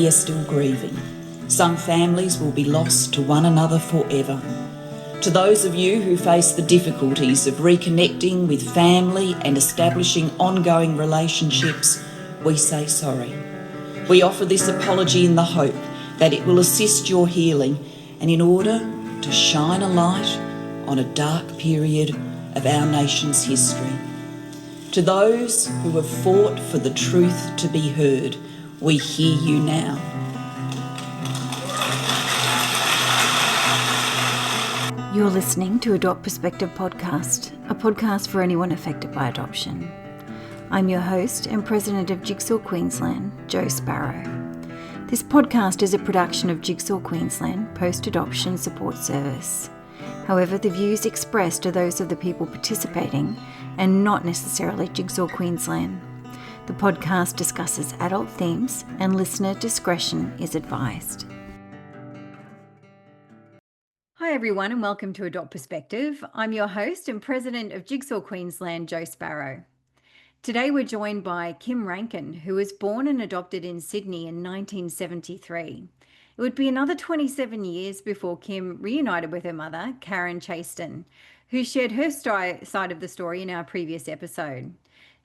Many are still grieving. Some families will be lost to one another forever. To those of you who face the difficulties of reconnecting with family and establishing ongoing relationships, we say sorry. We offer this apology in the hope that it will assist your healing and in order to shine a light on a dark period of our nation's history. To those who have fought for the truth to be heard, we hear you now. You're listening to Adopt Perspective podcast, a podcast for anyone affected by adoption. I'm your host and president of Jigsaw Queensland, Jo Sparrow. This podcast is a production of Jigsaw Queensland Post-Adoption Support Service. However, the views expressed are those of the people participating and not necessarily Jigsaw Queensland. The podcast discusses adult themes and listener discretion is advised. Hi everyone and welcome to Adopt Perspective. I'm your host and president of Jigsaw Queensland, Jo Sparrow. Today we're joined by Kim Rankin, who was born and adopted in Sydney in 1973. It would be another 27 years before Kim reunited with her mother, Karen Chaston, who shared her side of the story in our previous episode.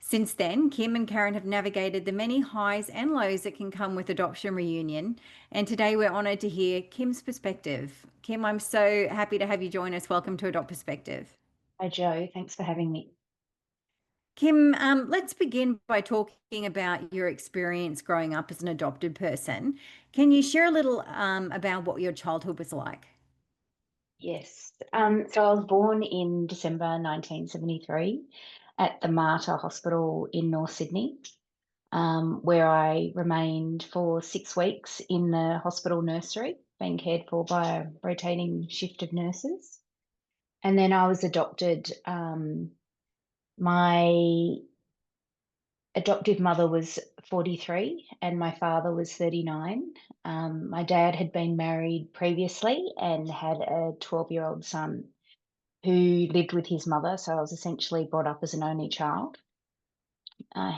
Since then, Kim and Karen have navigated the many highs and lows that can come with adoption reunion, and today we're honoured to hear Kim's perspective. Kim, I'm so happy to have you join us. Welcome to Adopt Perspective. Hi, Jo. Thanks for having me. Kim, let's begin by talking about your experience growing up as an adopted person. Can you share a little about what your childhood was like? Yes. So I was born in December 1973 at the Mater Hospital in North Sydney, where I remained for 6 weeks in the hospital nursery, being cared for by a rotating shift of nurses. And then I was adopted. My adoptive mother was 43 and my father was 39. My dad had been married previously and had a 12-year-old son who lived with his mother. So I was essentially brought up as an only child. I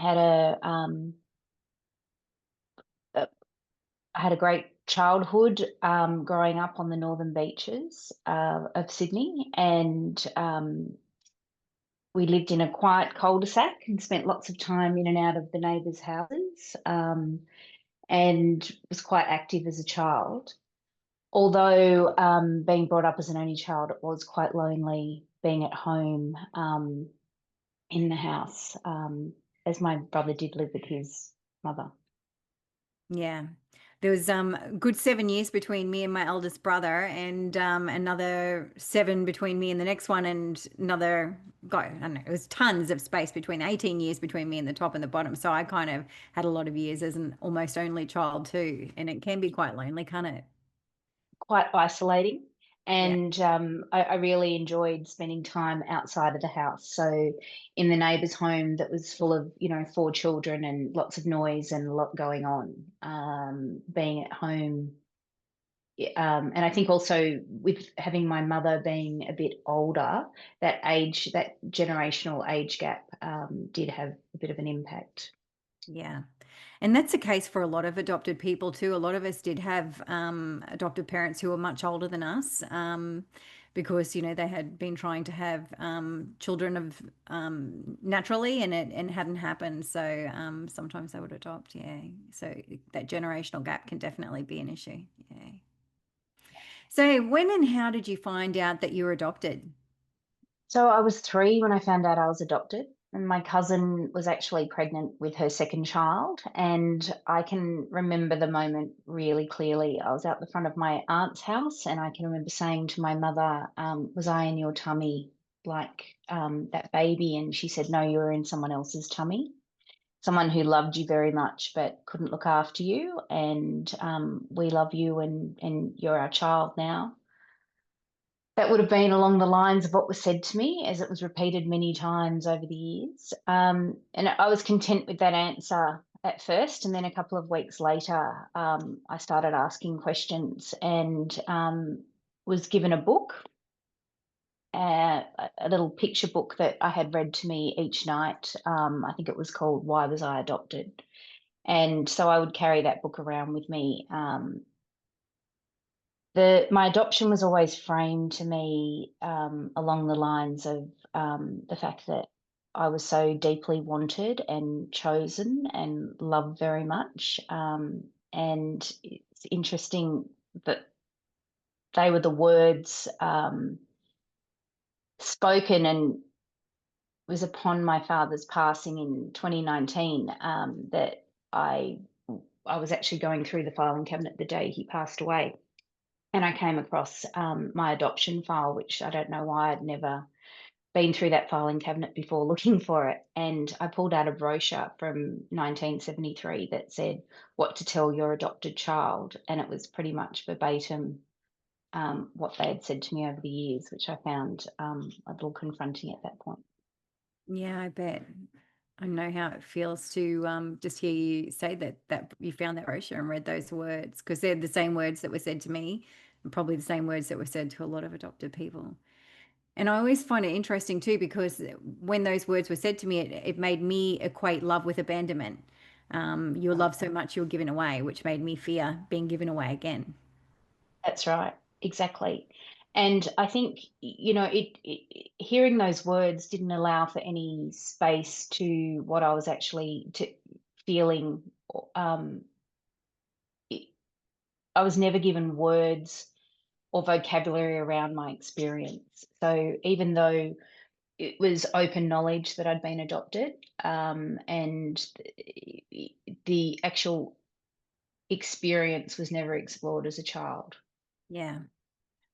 had a great childhood growing up on the northern beaches of Sydney, and we lived in a quiet cul-de-sac and spent lots of time in and out of the neighbours' houses, and was quite active as a child. Although being brought up as an only child, it was quite lonely being at home in the house, as my brother did live with his mother. Yeah. There was a good 7 years between me and my eldest brother, and another 7 between me and the next one, and another, I don't know, it was tons of space between 18 years between me and the top and the bottom. So I kind of had a lot of years as an almost only child too. And it can be quite lonely, can't it? Quite isolating. And I really enjoyed spending time outside of the house. So in the neighbour's home that was full of, 4 children and lots of noise and a lot going on, being at home. And I think also with having my mother being a bit older, that generational age gap did have a bit of an impact. Yeah. And that's the case for a lot of adopted people too. A lot of us did have adopted parents who were much older than us, because they had been trying to have children of naturally, and it hadn't happened. So sometimes they would adopt. Yeah. So that generational gap can definitely be an issue. Yeah. So when and how did you find out that you were adopted? So I was 3 when I found out I was adopted, and my cousin was actually pregnant with her second child. And I can remember the moment really clearly. I was out the front of my aunt's house, and I can remember saying to my mother, was I in your tummy like that baby? And she said, no, you were in someone else's tummy, someone who loved you very much but couldn't look after you. And we love you, and you're our child now. That would have been along the lines of what was said to me, as it was repeated many times over the years. And I was content with that answer at first. And then a couple of weeks later, I started asking questions and was given a book, a little picture book that I had read to me each night. I think it was called Why Was I Adopted? And so I would carry that book around with me. My adoption was always framed to me along the lines of the fact that I was so deeply wanted and chosen and loved very much. And it's interesting that they were the words spoken, and was upon my father's passing in 2019 that I was actually going through the filing cabinet the day he passed away, and I came across my adoption file, which I don't know why I'd never been through that filing cabinet before looking for it. And I pulled out a brochure from 1973 that said what to tell your adopted child, and it was pretty much verbatim what they had said to me over the years, which I found a little confronting at that point. Yeah, I bet. I know how it feels to just hear you say that you found that brochure and read those words, because they're the same words that were said to me, and probably the same words that were said to a lot of adopted people. And I always find it interesting too, because when those words were said to me, it made me equate love with abandonment. You're loved so much you're given away, which made me fear being given away again. That's right, exactly. And I think, hearing those words didn't allow for any space to what I was actually feeling. Um, it- I was never given words or vocabulary around my experience. So even though it was open knowledge that I'd been adopted, and the actual experience was never explored as a child. Yeah.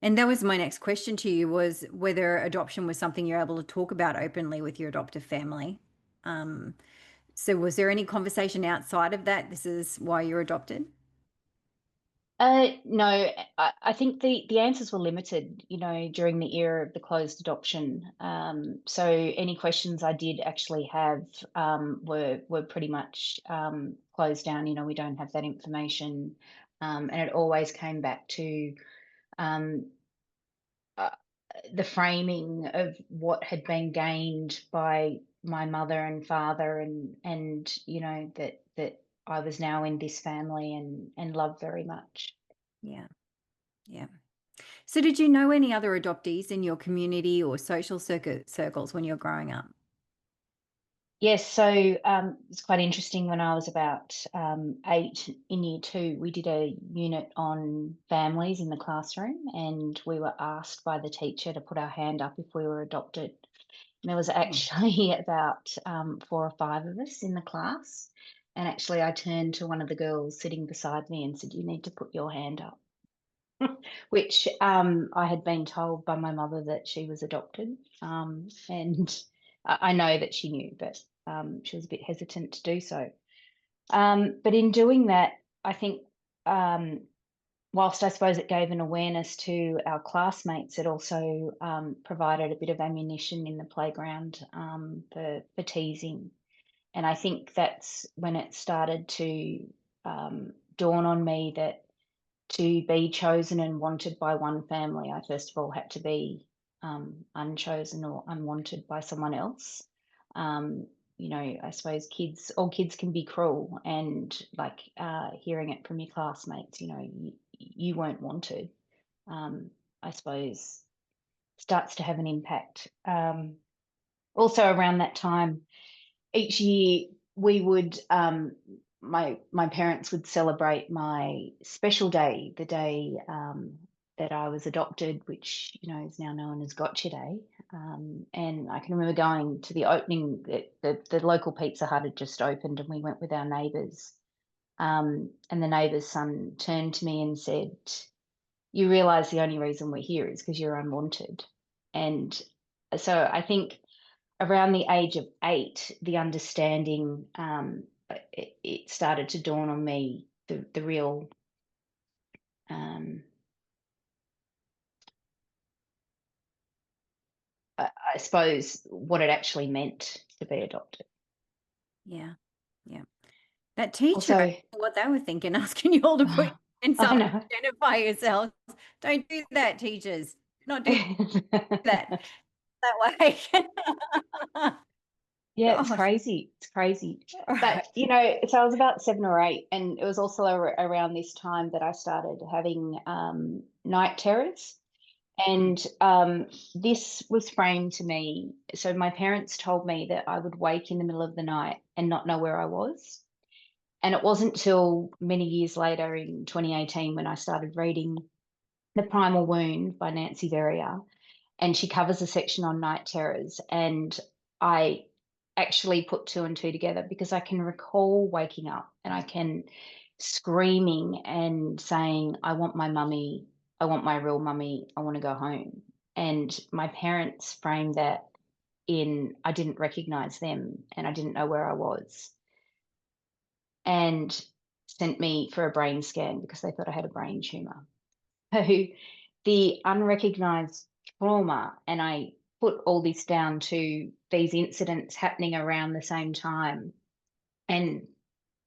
And that was my next question to you, was whether adoption was something you're able to talk about openly with your adoptive family. Um, so was there any conversation outside of that? This is why you're adopted? No, I think the answers were limited, during the era of the closed adoption. So any questions I did actually have were pretty much closed down. We don't have that information, and it always came back to um, uh, the framing of what had been gained by my mother and father, and that I was now in this family and loved very much. Yeah. Yeah. So did you know any other adoptees in your community or social circles when you were growing up? Yes, so it's quite interesting. When I was about 8 in year two, we did a unit on families in the classroom, and we were asked by the teacher to put our hand up if we were adopted. And there was Oh, actually about 4 or 5 of us in the class. And actually, I turned to one of the girls sitting beside me and said, "You need to put your hand up," which I had been told by my mother that she was adopted. And I know that she knew, but she was a bit hesitant to do so. But in doing that, I think, whilst I suppose it gave an awareness to our classmates, it also provided a bit of ammunition in the playground for teasing. And I think that's when it started to dawn on me that to be chosen and wanted by one family, I first of all had to be unchosen or unwanted by someone else. I suppose all kids can be cruel, and like hearing it from your classmates, you weren't wanted. I suppose starts to have an impact. Also, around that time, each year we would my parents would celebrate my special day, the day that I was adopted, which is now known as Gotcha Day. And I can remember going to the opening. The local Pizza Hut had just opened, and we went with our neighbours. And the neighbour's son turned to me and said, "You realise the only reason we're here is because you're unwanted." And so I think around the age of 8, the understanding, it started to dawn on me the real, um, I suppose, what it actually meant to be adopted. yeah. Yeah. That teacher, I Also, don't know what they were thinking, asking you all to put in I self know. identify yourselves. Don't do that, teachers. Not do that way. Yeah, it's Gosh. crazy. It's crazy. All But, right. so I was about 7 or 8, and it was also around this time that I started having night terrors. Mm. And this was framed to me. So my parents told me that I would wake in the middle of the night and not know where I was. And it wasn't till many years later in 2018 when I started reading The Primal Wound by Nancy Verrier, and she covers a section on night terrors. And I actually put two and two together because I can recall waking up and I can screaming and saying, I want my mummy, I want my real mummy, I want to go home. And my parents framed that in I didn't recognize them and I didn't know where I was, and sent me for a brain scan because they thought I had a brain tumor. So the unrecognized trauma, and I put all this down to these incidents happening around the same time. And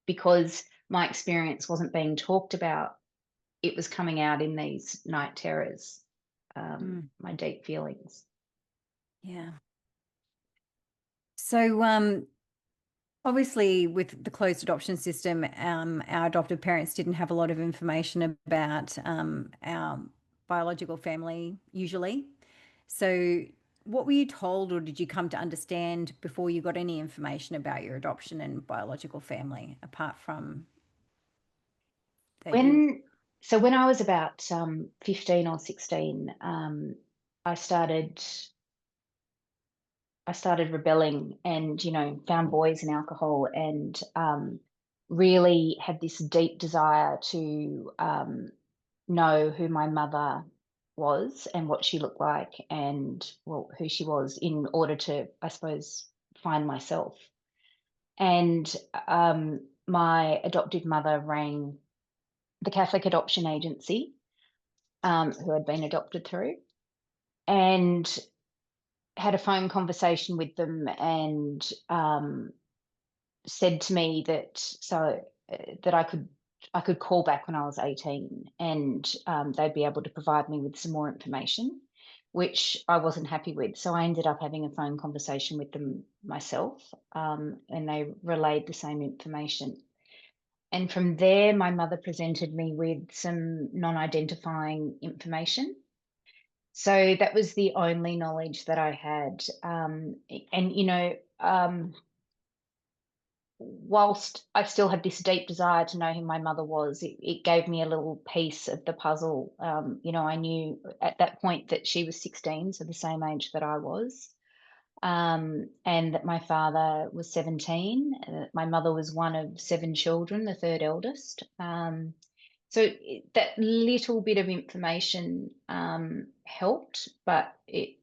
because my experience wasn't being talked about, it was coming out in these night terrors, Mm. my deep feelings. Yeah. So, obviously, with the closed adoption system, our adoptive parents didn't have a lot of information about our biological family usually. So, what were you told, or did you come to understand before you got any information about your adoption and biological family, apart from that you? When I was about 15 or 16, I started I started rebelling and, found boys and alcohol, and really had this deep desire to know who my mother was and what she looked like and, well, who she was in order to, I suppose, find myself. And my adoptive mother rang the Catholic Adoption Agency, who I'd been adopted through, and had a phone conversation with them, and said to me that I could call back when I was 18, and they'd be able to provide me with some more information, which I wasn't happy with. So I ended up having a phone conversation with them myself, and they relayed the same information. And from there, my mother presented me with some non-identifying information. So that was the only knowledge that I had. And, whilst I still had this deep desire to know who my mother was, it gave me a little piece of the puzzle. I knew at that point that she was 16, so the same age that I was, and that my father was 17. My mother was one of seven children, the third eldest. So that little bit of information helped, but it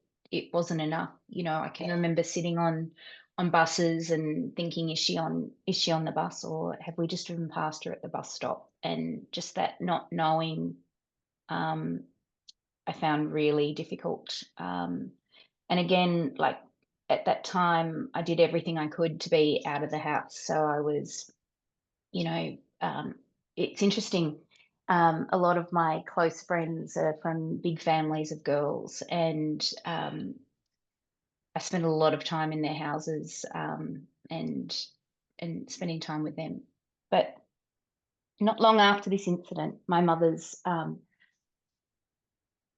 wasn't enough. I can remember sitting on buses and thinking, is she on the bus, or have we just driven past her at the bus stop? And just that not knowing, um, I found really difficult. And again, like at that time, I did everything I could to be out of the house. So I was, you know, um, it's interesting. A lot of my close friends are from big families of girls, and I spent a lot of time in their houses, and spending time with them. But not long after this incident, my mother's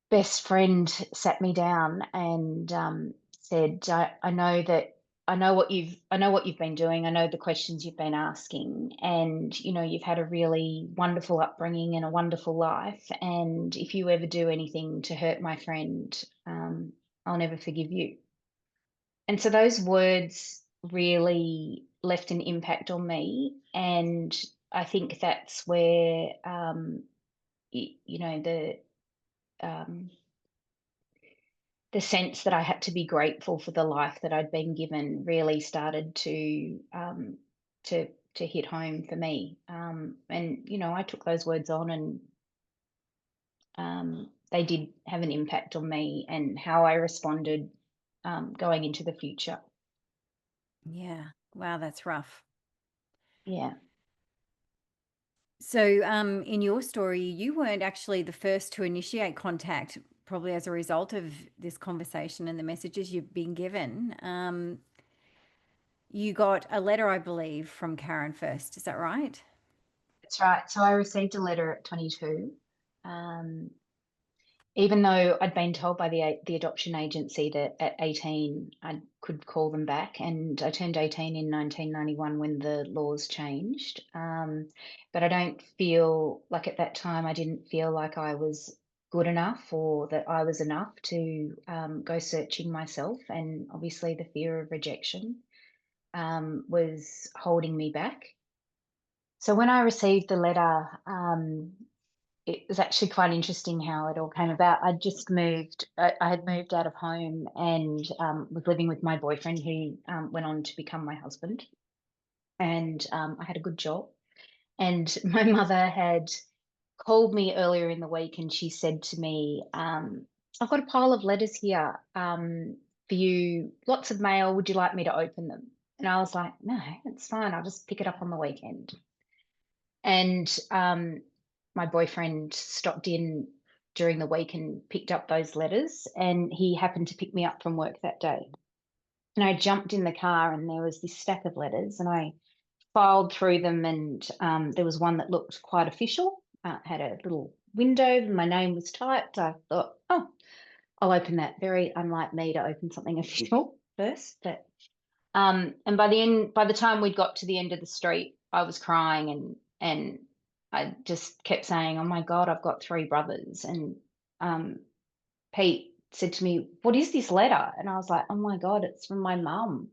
best friend sat me down and said, I know what you've been doing. I know the questions you've been asking, and you've had a really wonderful upbringing and a wonderful life. And if you ever do anything to hurt my friend, I'll never forgive you. And so those words really left an impact on me, and I think that's where um, the sense that I had to be grateful for the life that I'd been given really started to hit home for me. And I took those words on, and they did have an impact on me and how I responded going into the future. Yeah. Wow, that's rough. Yeah. So, in your story, you weren't actually the first to initiate contact, probably as a result of this conversation and the messages you've been given. you got a letter, I believe, from Karen first. Is that right? That's right. So I received a letter at 22. Even though I'd been told by the adoption agency that at 18 I could call them back, and I turned 18 in 1991 when the laws changed. But I don't feel like at that time I didn't feel like I was good enough or that I was enough to go searching myself. And obviously the fear of rejection was holding me back. So when I received the letter, it was actually quite interesting how it all came about. I'd just moved, I had moved out of home and was living with my boyfriend who went on to become my husband. And I had a good job. And my mother had called me earlier in the week and she said to me, I've got a pile of letters here for you, lots of mail. Would you like me to open them? And I was like, no, it's fine. I'll just pick it up on the weekend. And my boyfriend stopped in during the week and picked up those letters, and he happened to pick me up from work that day. And I jumped in the car, and there was this stack of letters, and I filed through them, and there was one that looked quite official, had a little window, and my name was typed. I thought, oh, I'll open that. Very unlike me to open something official first, but and by the time we'd got to the end of the street, I was crying and I just kept saying, "Oh my God, I've got three brothers." And um, Pete said to me, "What is this letter?" And I was like, "Oh my God, it's from my mum."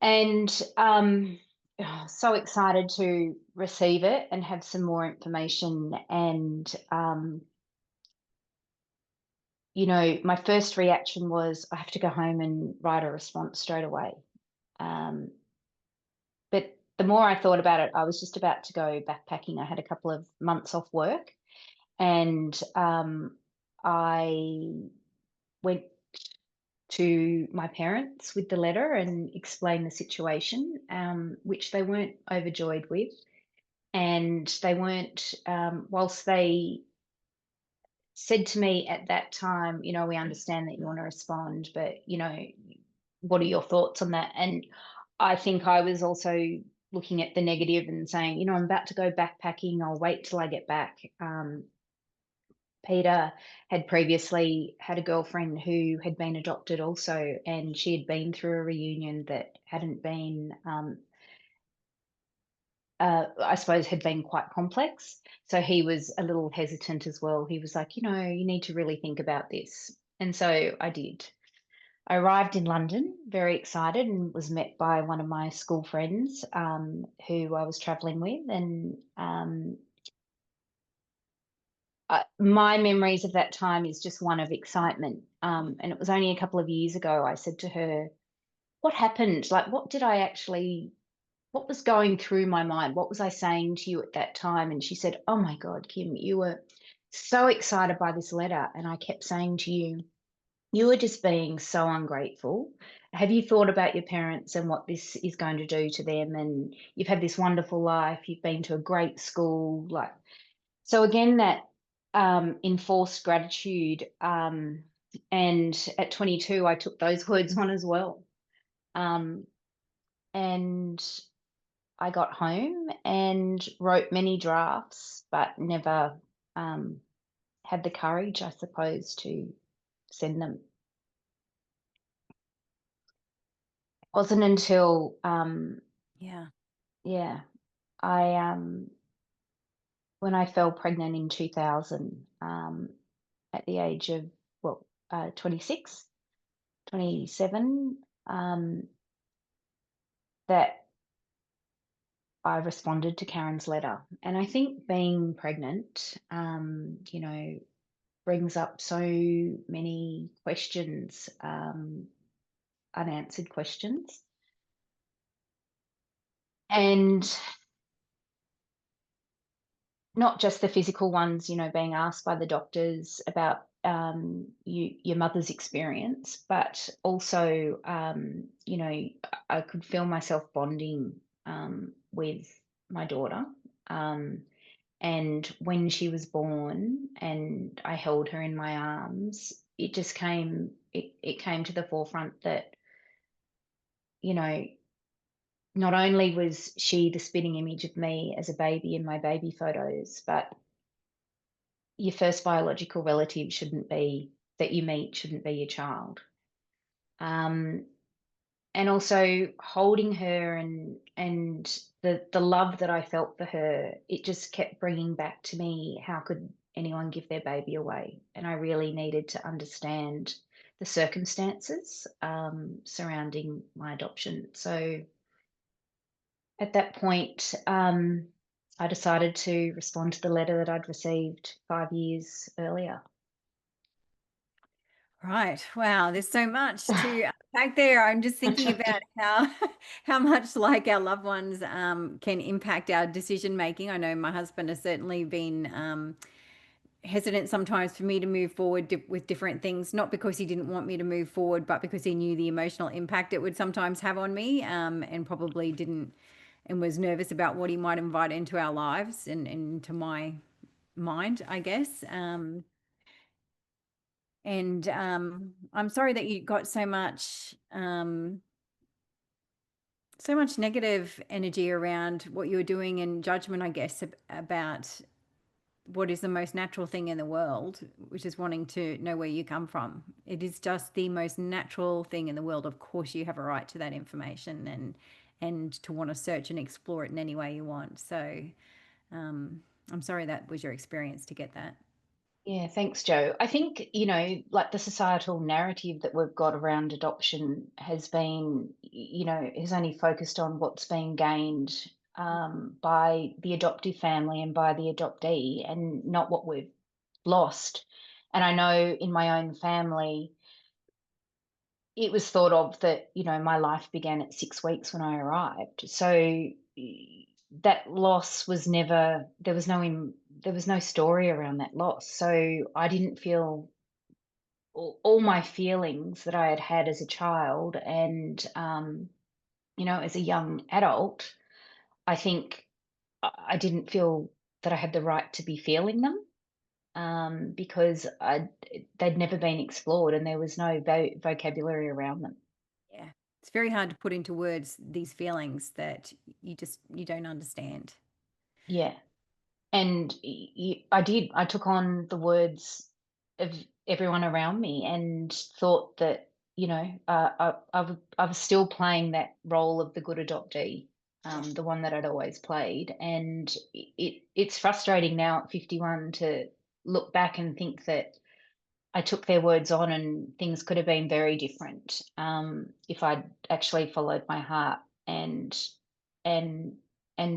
And so excited to receive it and have some more information. And my first reaction was, I have to go home and write a response straight away. Um, But the more I thought about it, I was just about to go backpacking. I had a couple of months off work, and I went to my parents with the letter and explained the situation, which they weren't overjoyed with. And they weren't, whilst they said to me at that time, we understand that you want to respond, but, what are your thoughts on that? And I think I was also looking at the negative and saying, I'm about to go backpacking. I'll wait till I get back. Peter had previously had a girlfriend who had been adopted also, and she had been through a reunion that hadn't been, I suppose, had been quite complex. So he was a little hesitant as well. He was like, you need to really think about this. And so I did. I arrived in London very excited and was met by one of my school friends who I was travelling with. And my memories of that time is just one of excitement. And it was only a couple of years ago I said to her, what happened? Like, what was going through my mind? What was I saying to you at that time? And she said, oh my God, Kim, you were so excited by this letter. And I kept saying to you, you were just being so ungrateful. Have you thought about your parents and what this is going to do to them? And you've had this wonderful life. You've been to a great school. So again, that enforced gratitude. And at 22, I took those words on as well. And I got home and wrote many drafts, but never had the courage, I suppose, to send them. Wasn't until Yeah. I when I fell pregnant in 2000 at the age of 26, 27, that I responded to Karen's letter. And I think being pregnant, brings up so many questions, unanswered questions. And not just the physical ones, being asked by the doctors about your mother's experience, but also, I could feel myself bonding with my daughter. And when she was born and I held her in my arms, it just came, it came to the forefront that, not only was she the spitting image of me as a baby in my baby photos, but your first biological relative that you meet shouldn't be your child. Um, and also holding her and the love that I felt for her, it just kept bringing back to me, how could anyone give their baby away? And I really needed to understand the circumstances surrounding my adoption. So at that point, I decided to respond to the letter that I'd received 5 years earlier. Right. Wow. There's so much to unpack there. I'm just thinking about how much like our loved ones can impact our decision making. I know my husband has certainly been hesitant sometimes for me to move forward with different things, not because he didn't want me to move forward, but because he knew the emotional impact it would sometimes have on me, and probably didn't, and was nervous about what he might invite into our lives and into my mind, I guess. And I'm sorry that you got so much negative energy around what you were doing, and judgment, I guess, about what is the most natural thing in the world, which is wanting to know where you come from. It is just the most natural thing in the world. Of course, you have a right to that information, and to want to search and explore it in any way you want. So I'm sorry that was your experience to get that. Yeah, thanks, Joe. I think, like the societal narrative that we've got around adoption has been, has only focused on what's being gained by the adoptive family and by the adoptee, and not what we've lost. And I know in my own family, it was thought of that, my life began at 6 weeks when I arrived. So that loss was never, there was no story around that loss. So I didn't feel all my feelings that I had had as a child and, as a young adult. I think I didn't feel that I had the right to be feeling them, because they'd never been explored and there was no vocabulary around them. Yeah. It's very hard to put into words these feelings that you don't understand. Yeah. And I took on the words of everyone around me and thought that, I was still playing that role of the good adoptee, the one that I'd always played. And it's frustrating now at 51 to look back and think that I took their words on and things could have been very different, if I'd actually followed my heart and and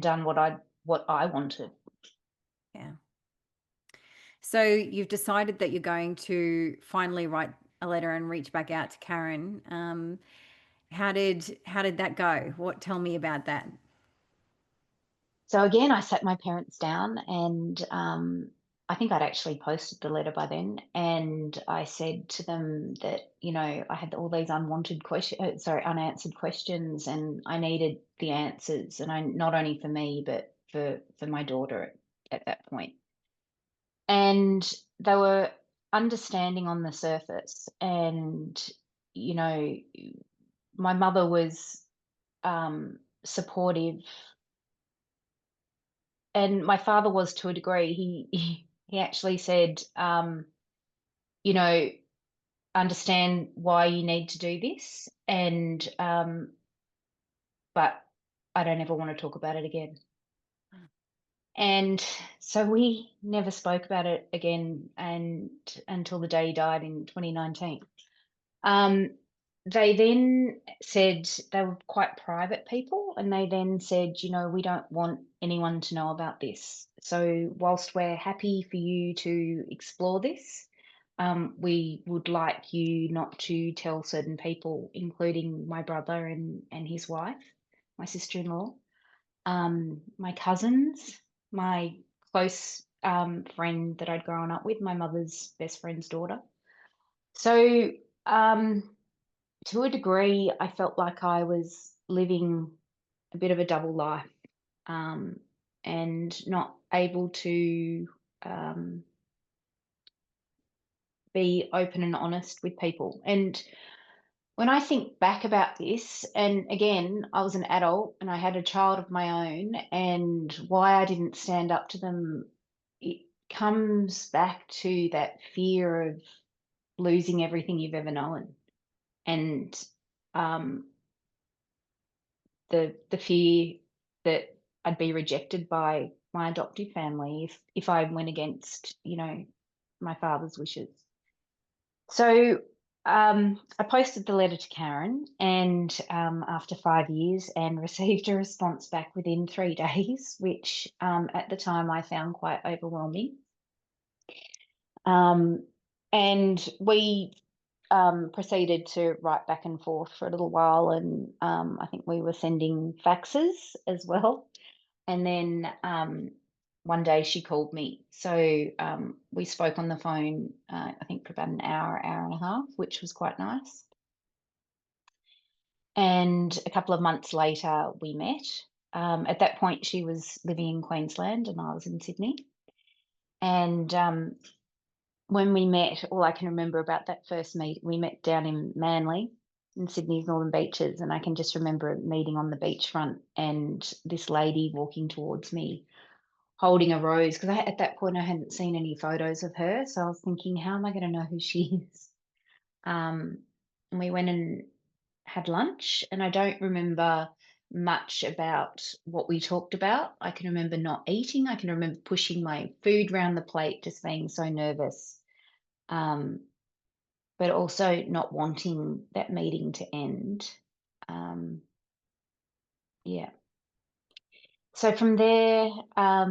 done what I wanted. Yeah. So you've decided that you're going to finally write a letter and reach back out to Karen. How did that go? Tell me about that. So again, I sat my parents down and I think I'd actually posted the letter by then. And I said to them that, I had all these unanswered questions, and I needed the answers. And not only for me, but for my daughter at that point. And they were understanding on the surface. And, you know, my mother was supportive, and my father was to a degree. He actually said, you know, understand why you need to do this, and but I don't ever want to talk about it again. And so we never spoke about it again, and until the day he died in 2019. Um, they then said, they were quite private people, and they then said, we don't want anyone to know about this. So whilst we're happy for you to explore this, we would like you not to tell certain people, including my brother and his wife, my sister-in-law, my cousins, my close friend that I'd grown up with, my mother's best friend's daughter. So, to a degree, I felt like I was living a bit of a double life, um, and not able to be open and honest with people. And when I think back about this, and again, I was an adult and I had a child of my own, and why I didn't stand up to them, it comes back to that fear of losing everything you've ever known, and um, the fear that I'd be rejected by my adoptive family if I went against, my father's wishes. So I posted the letter to Karen, and after 5 years, and received a response back within 3 days, which at the time I found quite overwhelming. And we proceeded to write back and forth for a little while, and I think we were sending faxes as well. And then one day she called me. So we spoke on the phone, I think for about an hour, hour and a half, which was quite nice. And a couple of months later, we met. At that point, she was living in Queensland and I was in Sydney. And when we met, all I can remember about that first meet, we met down in Manly, in Sydney's Northern Beaches. And I can just remember meeting on the beachfront and this lady walking towards me, holding a rose, because at that point I hadn't seen any photos of her. So I was thinking, how am I going to know who she is? And we went and had lunch, and I don't remember much about what we talked about. I can remember not eating. I can remember pushing my food round the plate, just being so nervous, but also not wanting that meeting to end. Yeah. So from there, a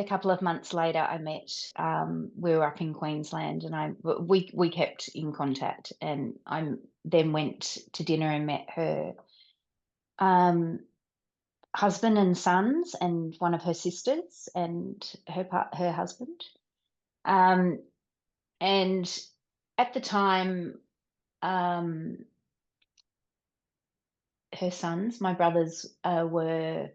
couple of months later, I met. We were up in Queensland, and we kept in contact. And I then went to dinner and met her husband and sons, and one of her sisters, and her husband. And at the time, her sons, my brothers, were,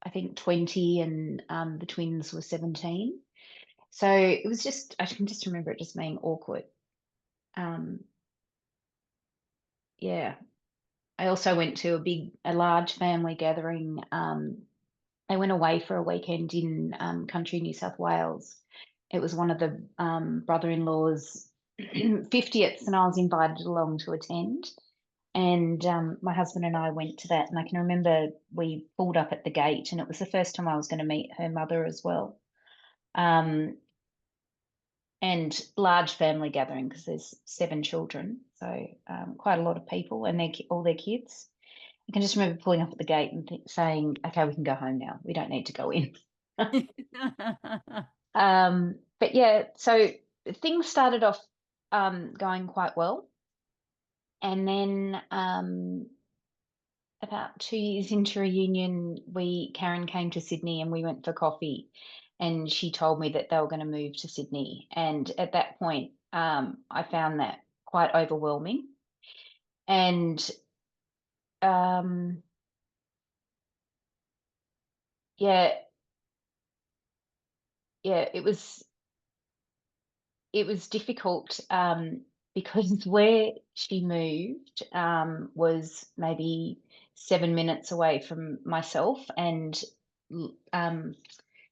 I think, 20, and the twins were 17. So it was just, I can just remember it just being awkward. Yeah. I also went to a large family gathering. They went away for a weekend in country New South Wales. It was one of the brother-in-law's 50th, and I was invited along to attend. And my husband and I went to that, and I can remember we pulled up at the gate, and it was the first time I was going to meet her mother as well. And large family gathering, because there's 7 children, so quite a lot of people, and all their kids. I can just remember pulling up at the gate and saying, "Okay, we can go home now. We don't need to go in." But yeah, so things started off going quite well, and then about 2 years into reunion, Karen came to Sydney, and we went for coffee, and she told me that they were going to move to Sydney. And at that point, I found that quite overwhelming. And yeah, it was difficult, because where she moved was maybe 7 minutes away from myself, and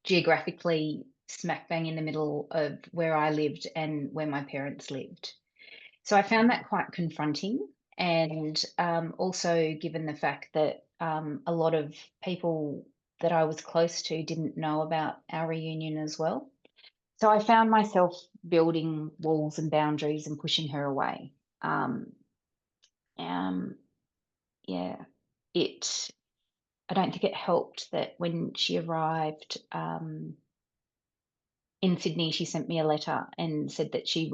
geographically smack bang in the middle of where I lived and where my parents lived. So I found that quite confronting. And also, given the fact that a lot of people that I was close to didn't know about our reunion as well. So I found myself building walls and boundaries and pushing her away. Yeah, I don't think it helped that when she arrived in Sydney, she sent me a letter and said that she'd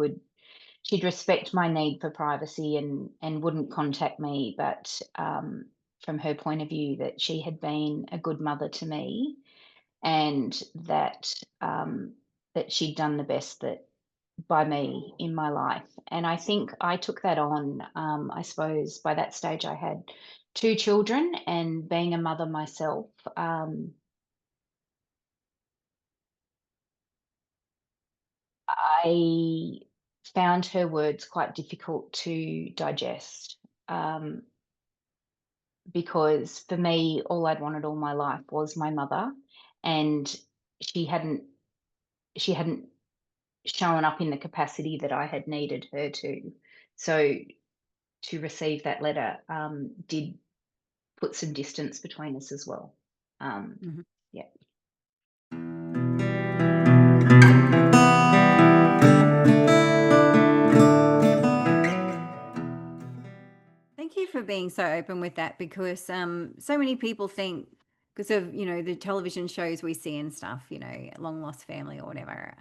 respect my need for privacy, and wouldn't contact me, but from her point of view, that she had been a good mother to me, and that that she'd done the best that by me in my life. And I think I took that on. I suppose by that stage I had 2 children, and being a mother myself, I found her words quite difficult to digest, because for me, all I'd wanted all my life was my mother, and she hadn't she hadn't shown up in the capacity that I had needed her to. So to receive that letter did put some distance between us as well. Mhm. Yeah. Thank you for being so open with that, because so many people think, because of the television shows we see and stuff, long lost family or whatever,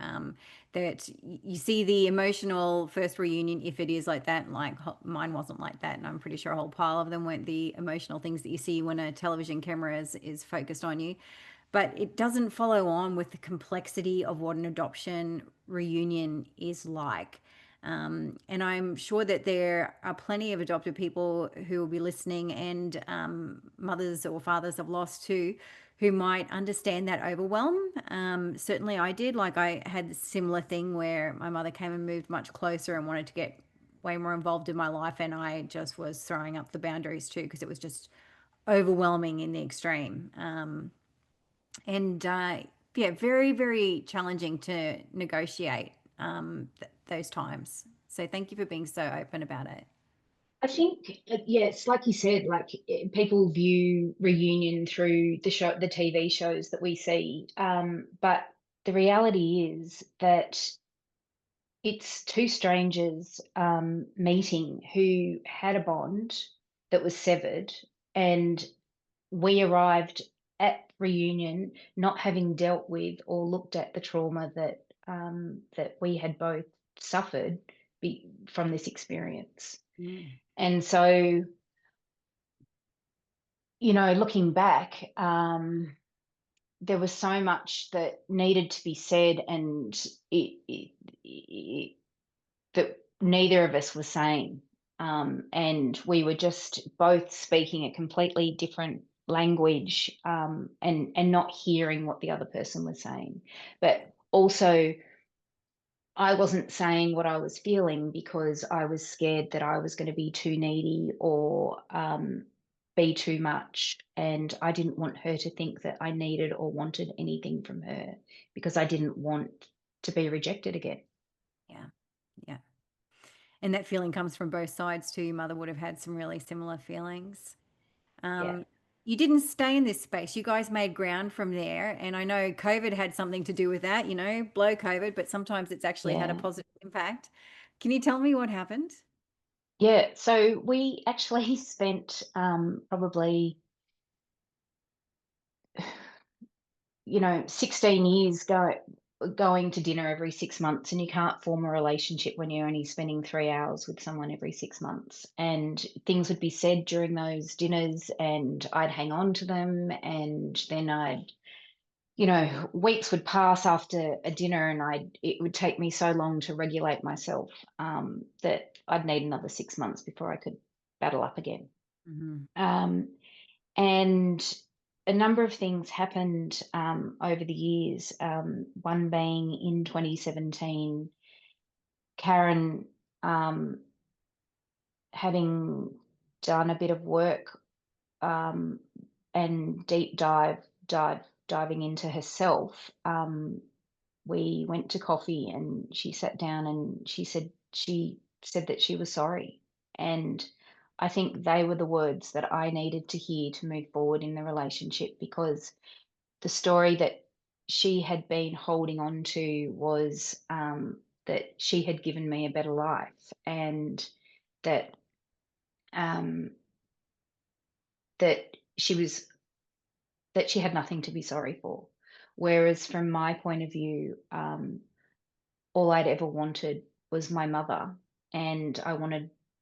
that you see the emotional first reunion, if it is like that. Like mine wasn't like that, and I'm pretty sure a whole pile of them weren't the emotional things that you see when a television camera is focused on you. But it doesn't follow on with the complexity of what an adoption reunion is like. And I'm sure that there are plenty of adopted people who will be listening, and mothers or fathers of lost too, who might understand that overwhelm. Certainly I did. Like, I had a similar thing where my mother came and moved much closer and wanted to get way more involved in my life, and I just was throwing up the boundaries too, because it was just overwhelming in the extreme. And yeah, very, very challenging to negotiate those times. So thank you for being so open about it. I think, yes, like you said, like people view reunion through the TV shows that we see, but the reality is that it's two strangers meeting who had a bond that was severed, and we arrived at reunion not having dealt with or looked at the trauma that we had both suffered from this experience. Mm. And so, looking back, there was so much that needed to be said, and that neither of us were saying. And we were just both speaking a completely different language, and not hearing what the other person was saying. But also, I wasn't saying what I was feeling because I was scared that I was going to be too needy or be too much. And I didn't want her to think that I needed or wanted anything from her, because I didn't want to be rejected again. Yeah. Yeah. And that feeling comes from both sides too. Your mother would have had some really similar feelings. Yeah. Um, you didn't stay in this space. You guys made ground from there. And I know COVID had something to do with that, blow COVID, but sometimes it's actually had a Yeah. positive impact. Can you tell me what happened? Yeah. So we actually spent probably 16 years going to dinner every 6 months, and you can't form a relationship when you're only spending 3 hours with someone every 6 months. And things would be said during those dinners, and I'd hang on to them, and then weeks would pass after a dinner, and it would take me so long to regulate myself, that I'd need another 6 months before I could battle up again. Hmm. Um, and a number of things happened over the years. One being in 2017, Karen, um, having done a bit of work, um, and diving into herself, we went to coffee, and she sat down, and she said that she was sorry. And I think they were the words that I needed to hear to move forward in the relationship, because the story that she had been holding on to was, that she had given me a better life, and that um, that she was that she had nothing to be sorry for. Whereas from my point of view, all I'd ever wanted was my mother, and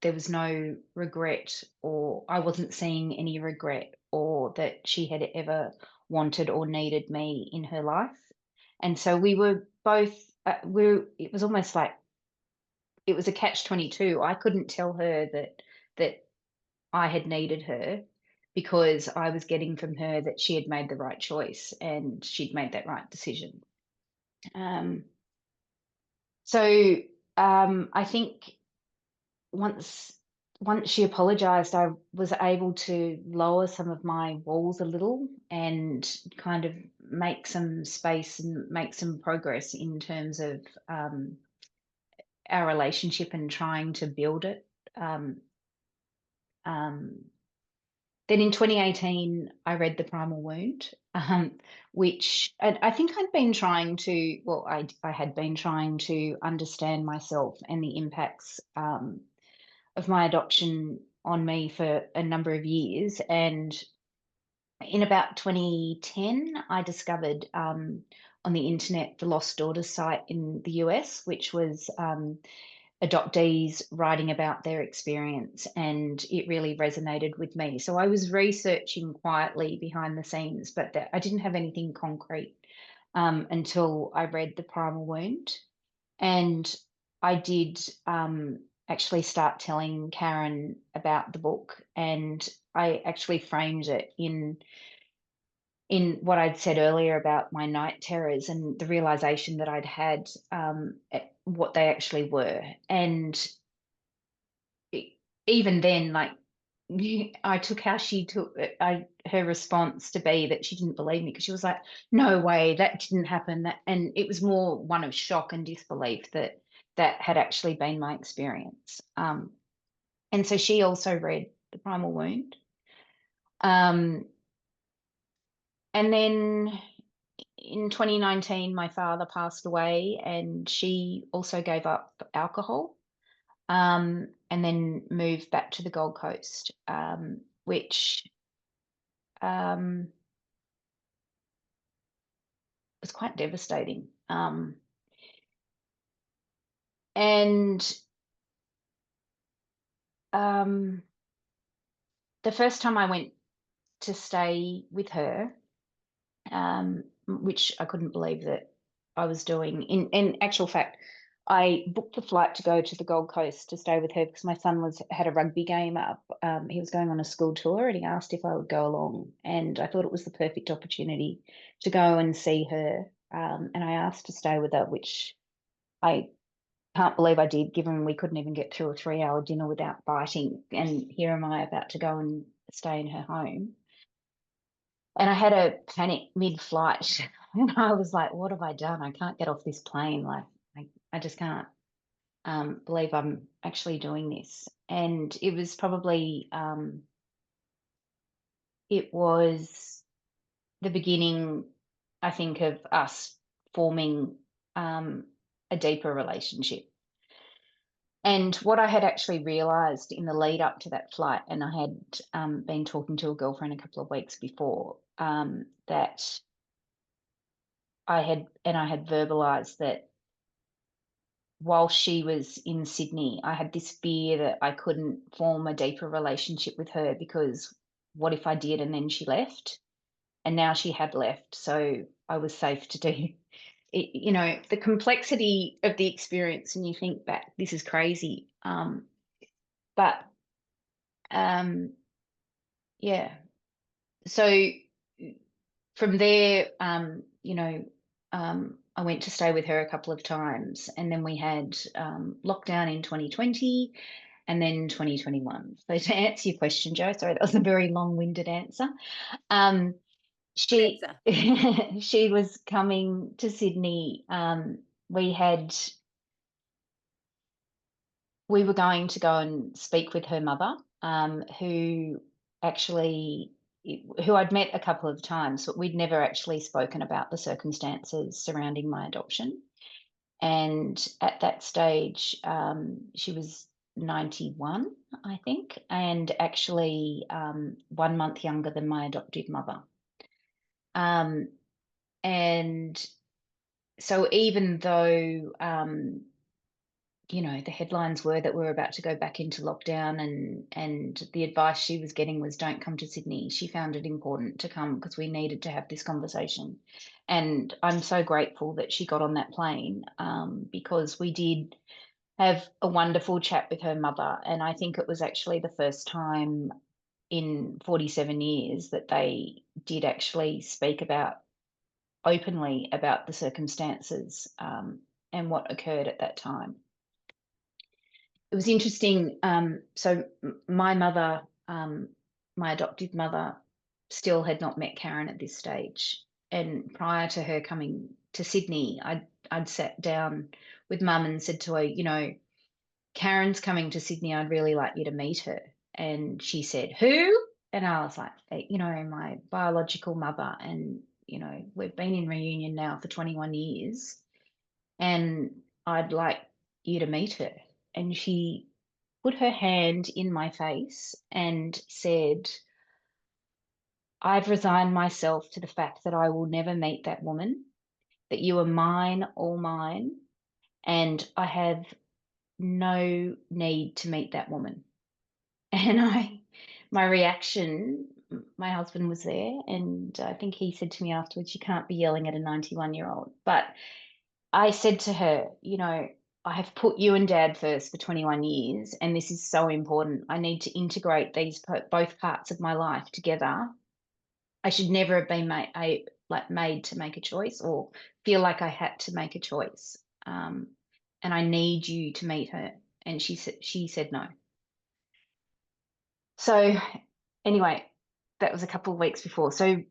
there was no regret, or I wasn't seeing any regret, or that she had ever wanted or needed me in her life. And so we were both, it was almost like it was a catch-22. I couldn't tell her that I had needed her, because I was getting from her that she had made the right choice and she'd made that right decision. Um, so I think once she apologized, I was able to lower some of my walls a little and kind of make some space and make some progress in terms of our relationship and trying to build it. Um, um, then in 2018, I read The Primal Wound, which I think I'd been trying to, well, I had been trying to understand myself and the impacts of my adoption on me for a number of years. And in about 2010, I discovered on the internet the Lost Daughters site in the US, which was adoptees writing about their experience, and it really resonated with me. So I was researching quietly behind the scenes, but I didn't have anything concrete until I read The Primal Wound. And I did actually start telling Karen about the book, and I actually framed it in what I'd said earlier about my night terrors and the realization that I'd had what they actually were. And even then, like, I took how she took her response to be that she didn't believe me, because she was like, "No way, that didn't happen." And it was more one of shock and disbelief that that had actually been my experience. And so she also read The Primal Wound. Um, and then in 2019, my father passed away, and she also gave up alcohol, and then moved back to the Gold Coast, which um, was quite devastating. And um, the first time I went to stay with her, which I couldn't believe that I was doing. In actual fact, I booked the flight to go to the Gold Coast to stay with her because my son had a rugby game up. He was going on a school tour, and he asked if I would go along. And I thought it was the perfect opportunity to go and see her. And I asked to stay with her, which I can't believe I did, given we couldn't even get through a 3-hour dinner without biting. And here am I about to go and stay in her home. And I had a panic mid-flight, and I was like, "What have I done? I can't get off this plane. Like, I just can't believe I'm actually doing this." And it was probably it was the beginning, I think, of us forming a deeper relationship. And what I had actually realized in the lead up to that flight, and I had been talking to a girlfriend a couple of weeks before, that I had verbalized that while she was in Sydney, I had this fear that I couldn't form a deeper relationship with her, because what if I did and then she left? And now she had left, so I was safe to do it. You know, the complexity of the experience, and you think back, this is crazy. But yeah, so from there, I went to stay with her a couple of times, and then we had lockdown in 2020 and then 2021. So to answer your question, Joe, sorry, that was a very long-winded answer. Um, Good she answer. she was coming to Sydney. We had we were going to go and speak with her mother, who actually who I'd met a couple of times, but we'd never actually spoken about the circumstances surrounding my adoption. And at that stage, she was 91, I think, and actually 1 month younger than my adoptive mother. Um, and so even though the headlines were that we were about to go back into lockdown, and the advice she was getting was don't come to Sydney, she found it important to come because we needed to have this conversation. And I'm so grateful that she got on that plane, because we did have a wonderful chat with her mother. And I think it was actually the first time in 47 years that they did actually speak about openly about the circumstances, and what occurred at that time. it was interesting. So my mother, my adoptive mother, still had not met Karen at this stage. And prior to her coming to Sydney, I'd sat down with mum and said to her, you know, Karen's coming to Sydney. I'd really like you to meet her. And she said, who? And I was like, you know, my biological mother. And, you know, we've been in reunion now for 21 years. And I'd like you to meet her. And she put her hand in my face and said, I've resigned myself to the fact that I will never meet that woman, that you are mine, all mine, and I have no need to meet that woman. And my reaction, my husband was there, and I think he said to me afterwards, you can't be yelling at a 91-year-old. But I said to her, you know, I have put you and Dad first for 21 years, and this is so important. I need to integrate these both parts of my life together. I should never have been made to make a choice or feel like I had to make a choice. And I need you to meet her. And she said no. So anyway, that was a couple of weeks before. So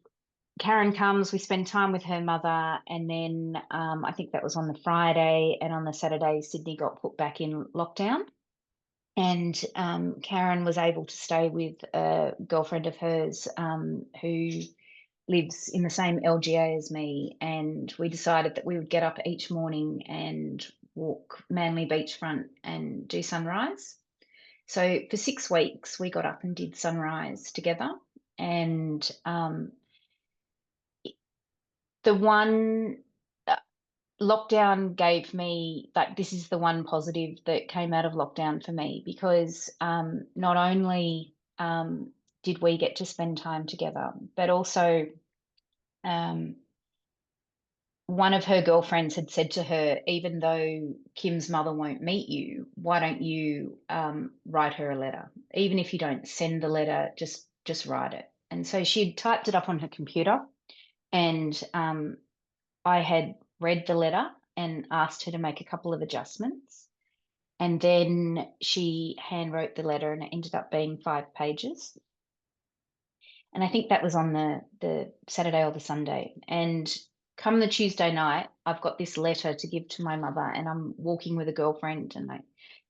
Karen comes, we spend time with her mother, and then I think that was on the Friday, and on the Saturday, Sydney got put back in lockdown. And Karen was able to stay with a girlfriend of hers who lives in the same LGA as me, and we decided that we would get up each morning and walk Manly beachfront and do sunrise. So for 6 weeks, we got up and did sunrise together. And the one lockdown gave me, like, this is the one positive that came out of lockdown for me, because not only did we get to spend time together, but also one of her girlfriends had said to her, even though Kim's mother won't meet you, why don't you write her a letter? Even if you don't send the letter, just write it. And so she'd typed it up on her computer, and I had read the letter and asked her to make a couple of adjustments. And then she handwrote the letter, and it ended up being 5 pages. And I think that was on the Saturday or the Sunday. And come the Tuesday night, I've got this letter to give to my mother, and I'm walking with a girlfriend, and I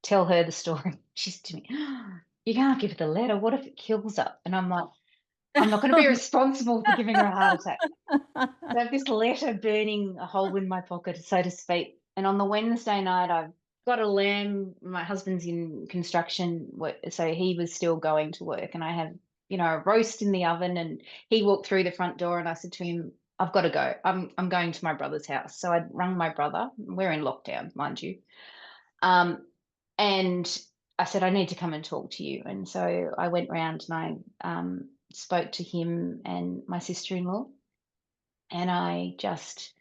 tell her the story. She said to me, oh, you can't give her the letter. What if it kills her? And I'm like, I'm not going to be responsible for giving her a heart attack. So I have this letter burning a hole in my pocket, so to speak. And on the Wednesday night, I've got a lamb. My husband's in construction, so he was still going to work. And I have, you know, a roast in the oven. And he walked through the front door, and I said to him, I've got to go. I'm going to my brother's house. So I rang my brother. We're in lockdown, mind you. And I said, I need to come and talk to you. And so I went round and I spoke to him and my sister-in-law. And I just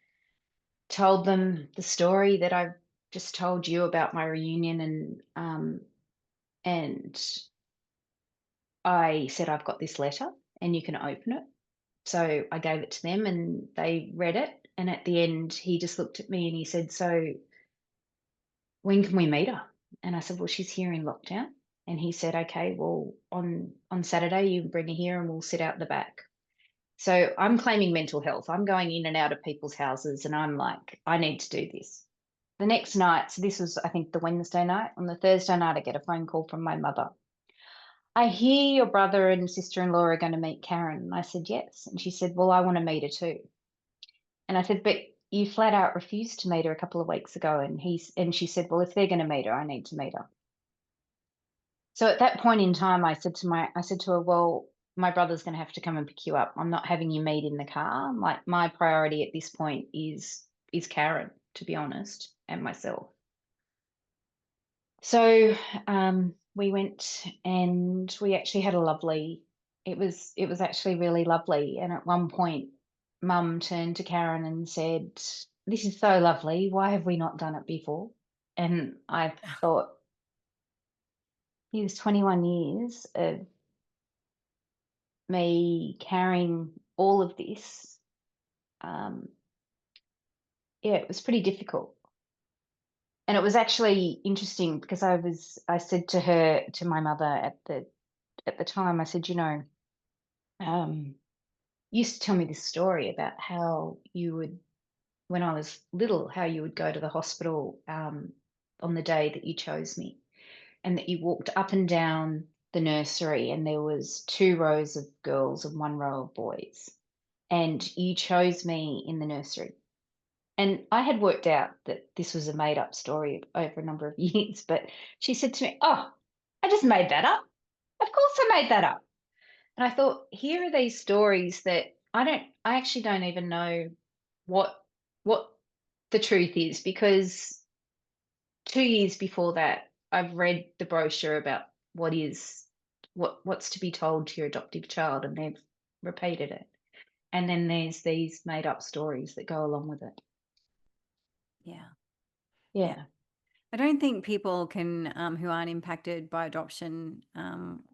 told them the story that I've just told you about my reunion, and I said, I've got this letter and you can open it. So I gave it to them and they read it. And at the end, he just looked at me and he said, so when can we meet her? And I said, well, she's here in lockdown. And he said, okay, well, on Saturday, you bring her here and we'll sit out the back. So I'm claiming mental health. I'm going in and out of people's houses, and I'm like, I need to do this. The next night, so this was, I think, the Wednesday night. On the Thursday night, I get a phone call from my mother. I hear your brother and sister-in-law are going to meet Karen. And I said, yes. And she said, well, I want to meet her too. And I said, but you flat out refused to meet her a couple of weeks ago. And she said, well, if they're going to meet her, I need to meet her. So at that point in time, I said to her, well, my brother's going to have to come and pick you up. I'm not having you meet in the car. Like, my priority at this point is Karen, to be honest, and myself. So we went and we actually had a lovely, it was actually really lovely. And at one point, Mum turned to Karen and said, this is so lovely. Why have we not done it before? And I thought, it was 21 years of me carrying all of this. Yeah, it was pretty difficult. And it was actually interesting because I said to my mother at the time, I said, you used to tell me this story about how you would, when I was little, how you would go to the hospital on the day that you chose me, and that you walked up and down the nursery, and there was 2 rows of girls and 1 row of boys, and you chose me in the nursery. And I had worked out that this was a made up story over a number of years, but she said to me, "Oh, I just made that up. Of course I made that up." And I thought, here are these stories that I actually don't even know what what the truth is, because 2 years before that, I've read the brochure about what's to be told to your adoptive child, and they've repeated it. And then there's these made up stories that go along with it. Yeah. Yeah. I don't think people can, who aren't impacted by adoption,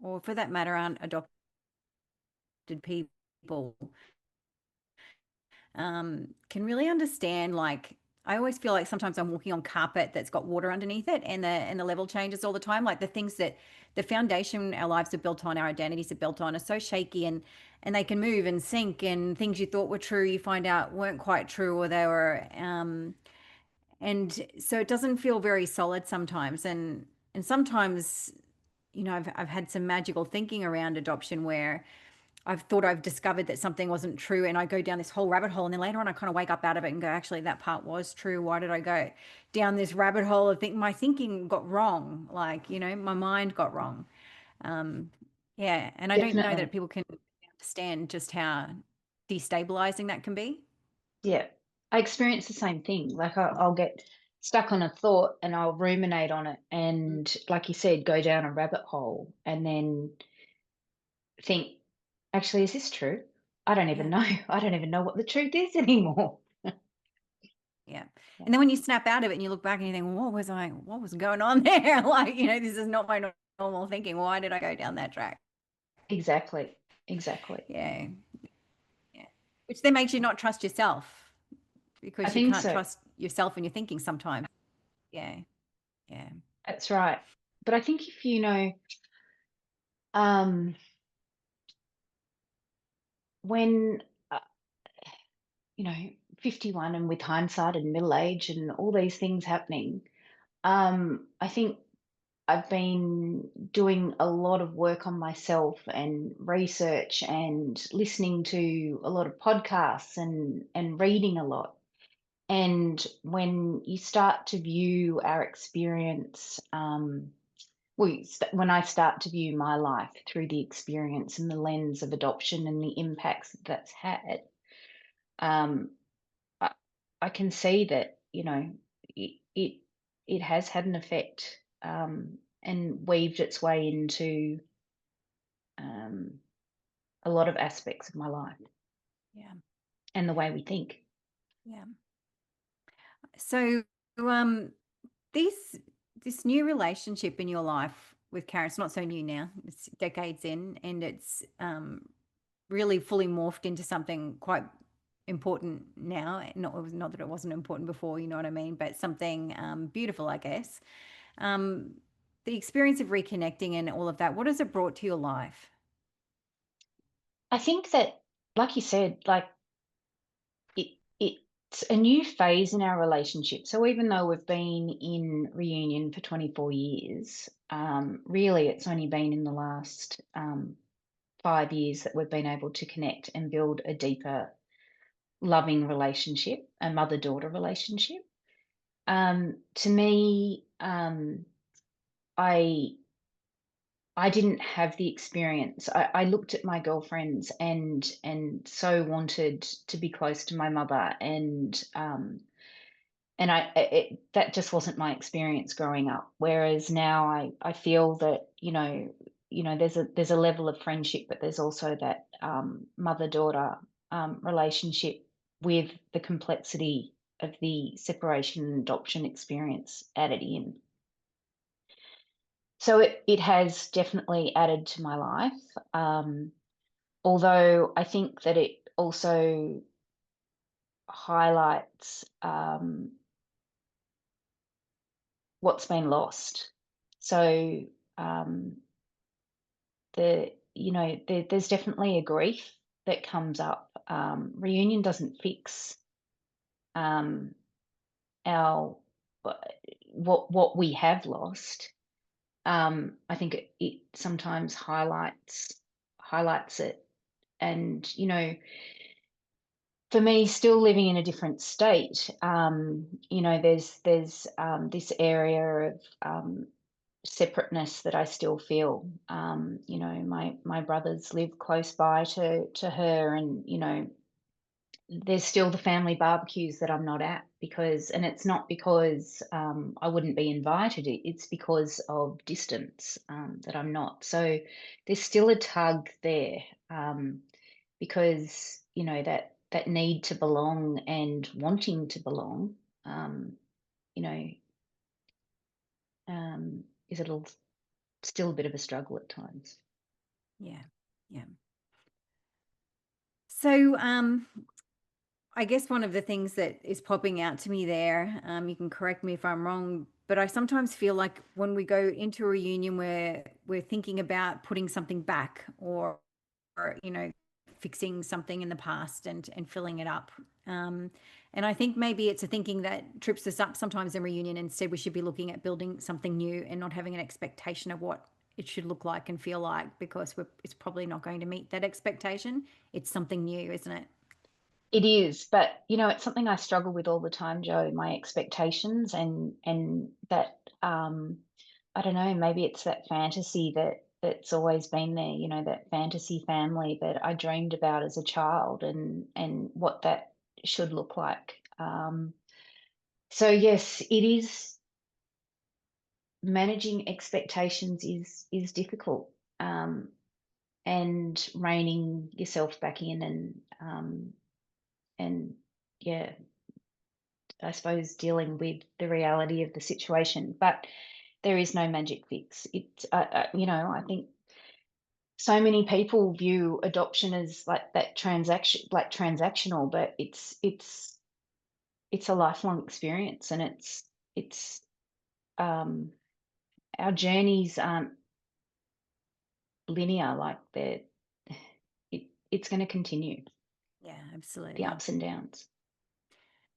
or for that matter, aren't adopted people, can really understand. Like, I always feel like sometimes I'm walking on carpet that's got water underneath it, and the level changes all the time. Like the things that the foundation our lives are built on, our identities are built on, are so shaky, and they can move and sink, and things you thought were true, you find out weren't quite true, or they were, and so it doesn't feel very solid sometimes. And sometimes, I've had some magical thinking around adoption where I've thought I've discovered that something wasn't true, and I go down this whole rabbit hole, and then later on I kind of wake up out of it and go, actually that part was true. Why did I go down this rabbit hole of my thinking got wrong, like, my mind got wrong. Yeah, and I don't know Definitely. that people can understand just how destabilizing that can be. Yeah. I experience the same thing. Like I'll get stuck on a thought and I'll ruminate on it, and like you said, go down a rabbit hole, and then think, actually, is this true? I don't even Yeah. know. I don't even know what the truth is anymore. Yeah. Yeah. And then when you snap out of it and you look back and you think, well, what was going on there? Like, this is not my normal thinking. Why did I go down that track? Exactly. Exactly. Yeah. Yeah. Which then makes you not trust yourself, I because you think can't so. trust yourself in your thinking sometimes. Yeah. Yeah. That's right. But I think if um, when, uh, you know, 51 and with hindsight and middle age and all these things happening, I think I've been doing a lot of work on myself and research and listening to a lot of podcasts and reading a lot. And when you start to view our experience, when I start to view my life through the experience and the lens of adoption and the impacts that that's had, um, I, I can see that, it has had an effect, and weaved its way into um, a lot of aspects of my life Yeah. and the way we think. Yeah. So, um, this this new relationship in your life with Karen, it's not so new now. It's decades in, and it's really fully morphed into something quite important now. Not that it wasn't important before, you know what I mean, but something beautiful, I guess. Um, the experience of reconnecting and all of that, what has it brought to your life? I think that, like you said, like it's a new phase in our relationship. So even though we've been in reunion for 24 years, really it's only been in the last 5 years that we've been able to connect and build a deeper, loving relationship, a mother-daughter relationship. To me, I I didn't have the experience. I looked at my girlfriends and so wanted to be close to my mother, and that just wasn't my experience growing up. Whereas now I feel that, there's a level of friendship, but there's also that mother daughter relationship with the complexity of the separation and adoption experience added in. So it has definitely added to my life. Although I think that it also highlights what's been lost. So there's definitely a grief that comes up. Reunion doesn't fix um, our what we have lost. I think it sometimes highlights it, and for me, still living in a different state, there's this area of separateness that I still feel. My brothers live close by to her, and there's still the family barbecues that I'm not at, and it's not because I wouldn't be invited. It's because of distance that I'm not. So there's still a tug there, because that need to belong and wanting to belong, you know, is still a bit of a struggle at times. Yeah. Yeah. So, I guess one of the things that is popping out to me there, you can correct me if I'm wrong, but I sometimes feel like when we go into a reunion where we're thinking about putting something back, or fixing something in the past and filling it up. And I think maybe it's a thinking that trips us up sometimes in reunion. Instead, we should be looking at building something new and not having an expectation of what it should look like and feel like, because it's probably not going to meet that expectation. It's something new, isn't it? It is, but it's something I struggle with all the time, Joe, my expectations, and that I don't know, maybe it's that fantasy that's always been there, that fantasy family that I dreamed about as a child, and what that should look like. So yes, it is. Managing expectations is difficult, and reining yourself back in, and yeah, I suppose dealing with the reality of the situation. But there is no magic fix. I think so many people view adoption as like that transactional, but it's a lifelong experience, and it's um, our journeys aren't linear. Like it's going to continue, Yeah, the absolutely. ups and downs.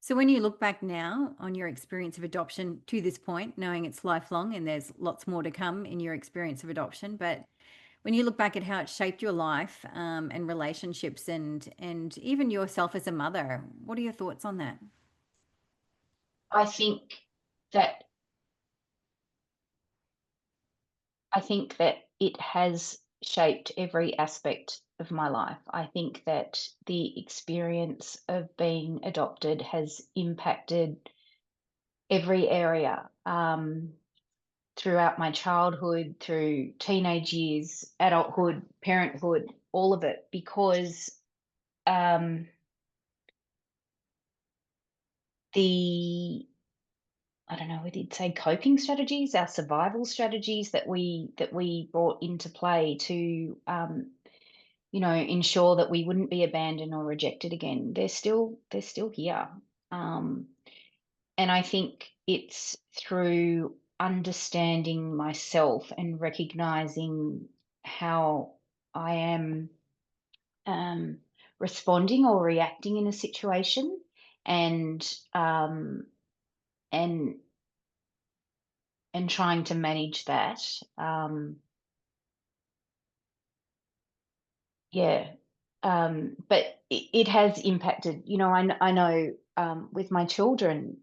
So when you look back now on your experience of adoption to this point, knowing it's lifelong and there's lots more to come in your experience of adoption, but when you look back at how it shaped your life, and relationships, and even yourself as a mother, what are your thoughts on that? I think that I think that it has shaped every aspect of my life. I think that the experience of being adopted has impacted every area, throughout my childhood, through teenage years, adulthood, parenthood, all of it, because um, the I don't know, we did say coping strategies, our survival strategies that we brought into play to ensure that we wouldn't be abandoned or rejected again. They're still here. Um, and I think it's through understanding myself and recognizing how I am um, responding or reacting in a situation, and and and trying to manage that. Yeah. But it has impacted, I know, with my children,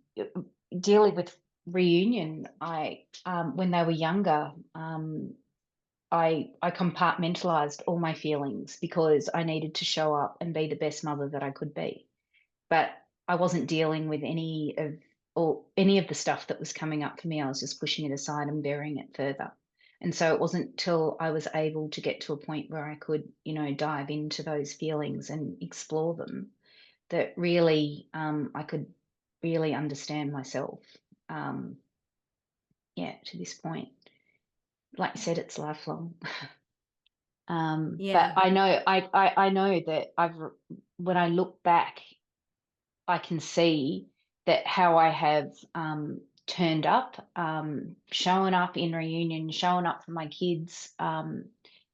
dealing with reunion, when they were younger, I compartmentalized all my feelings because I needed to show up and be the best mother that I could be. But I wasn't dealing with any of the stuff that was coming up for me. I was just pushing it aside and burying it further. And so it wasn't till I was able to get to a point where I could, dive into those feelings and explore them, that really I could really understand myself. Um, yeah, to this point. Like you said, it's lifelong. But Yeah. I know that when I look back, I can see that how I have turned up, showing up in reunion, showing up for my kids,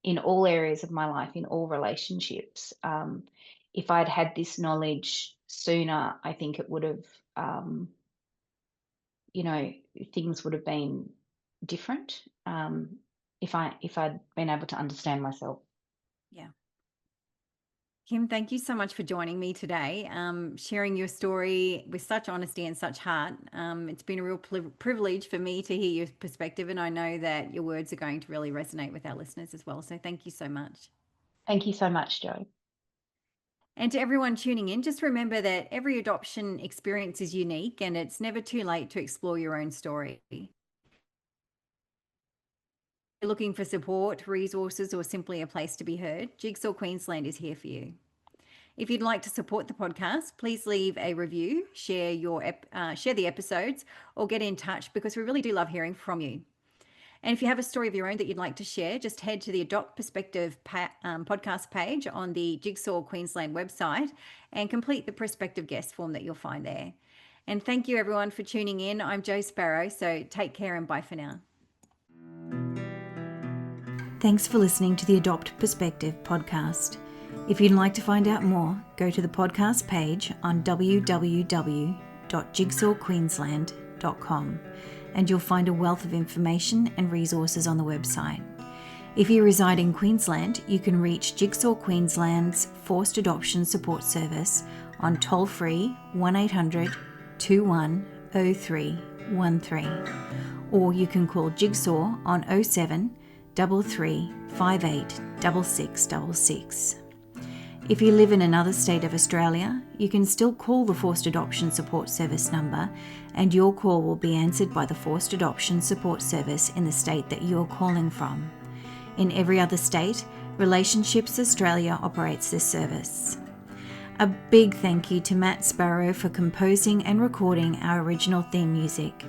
in all areas of my life, in all relationships. If I'd had this knowledge sooner, I think it would have, things would have been different, if I'd been able to understand myself. Yeah. Kim, thank you so much for joining me today, sharing your story with such honesty and such heart. It's been a real privilege for me to hear your perspective, and I know that your words are going to really resonate with our listeners as well. So thank you so much. Thank you so much, Jo. And to everyone tuning in, just remember that every adoption experience is unique and it's never too late to explore your own story. If you're looking for support, resources, or simply a place to be heard, Jigsaw Queensland is here for you. If you'd like to support the podcast, please leave a review, share the episodes, or get in touch, because we really do love hearing from you. And if you have a story of your own that you'd like to share, just head to the Adopt Perspective podcast page on the Jigsaw Queensland website and complete the prospective guest form that you'll find there. And thank you everyone for tuning in. I'm Jo Sparrow, so take care and bye for now. Thanks for listening to the Adopt Perspective podcast. If you'd like to find out more, go to the podcast page on www.jigsawqueensland.com and you'll find a wealth of information and resources on the website. If you reside in Queensland, you can reach Jigsaw Queensland's Forced Adoption Support Service on toll-free 1800 210313, or you can call Jigsaw on 07 33 58 6666. If you live in another state of Australia, you can still call the Forced Adoption Support Service number and your call will be answered by the Forced Adoption Support Service in the state that you are calling from. In every other state, Relationships Australia operates this service. A big thank you to Matt Sparrow for composing and recording our original theme music.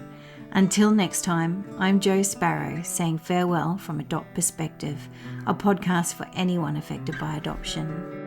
Until next time, I'm Jo Sparrow saying farewell from Adopt Perspective, a podcast for anyone affected by adoption.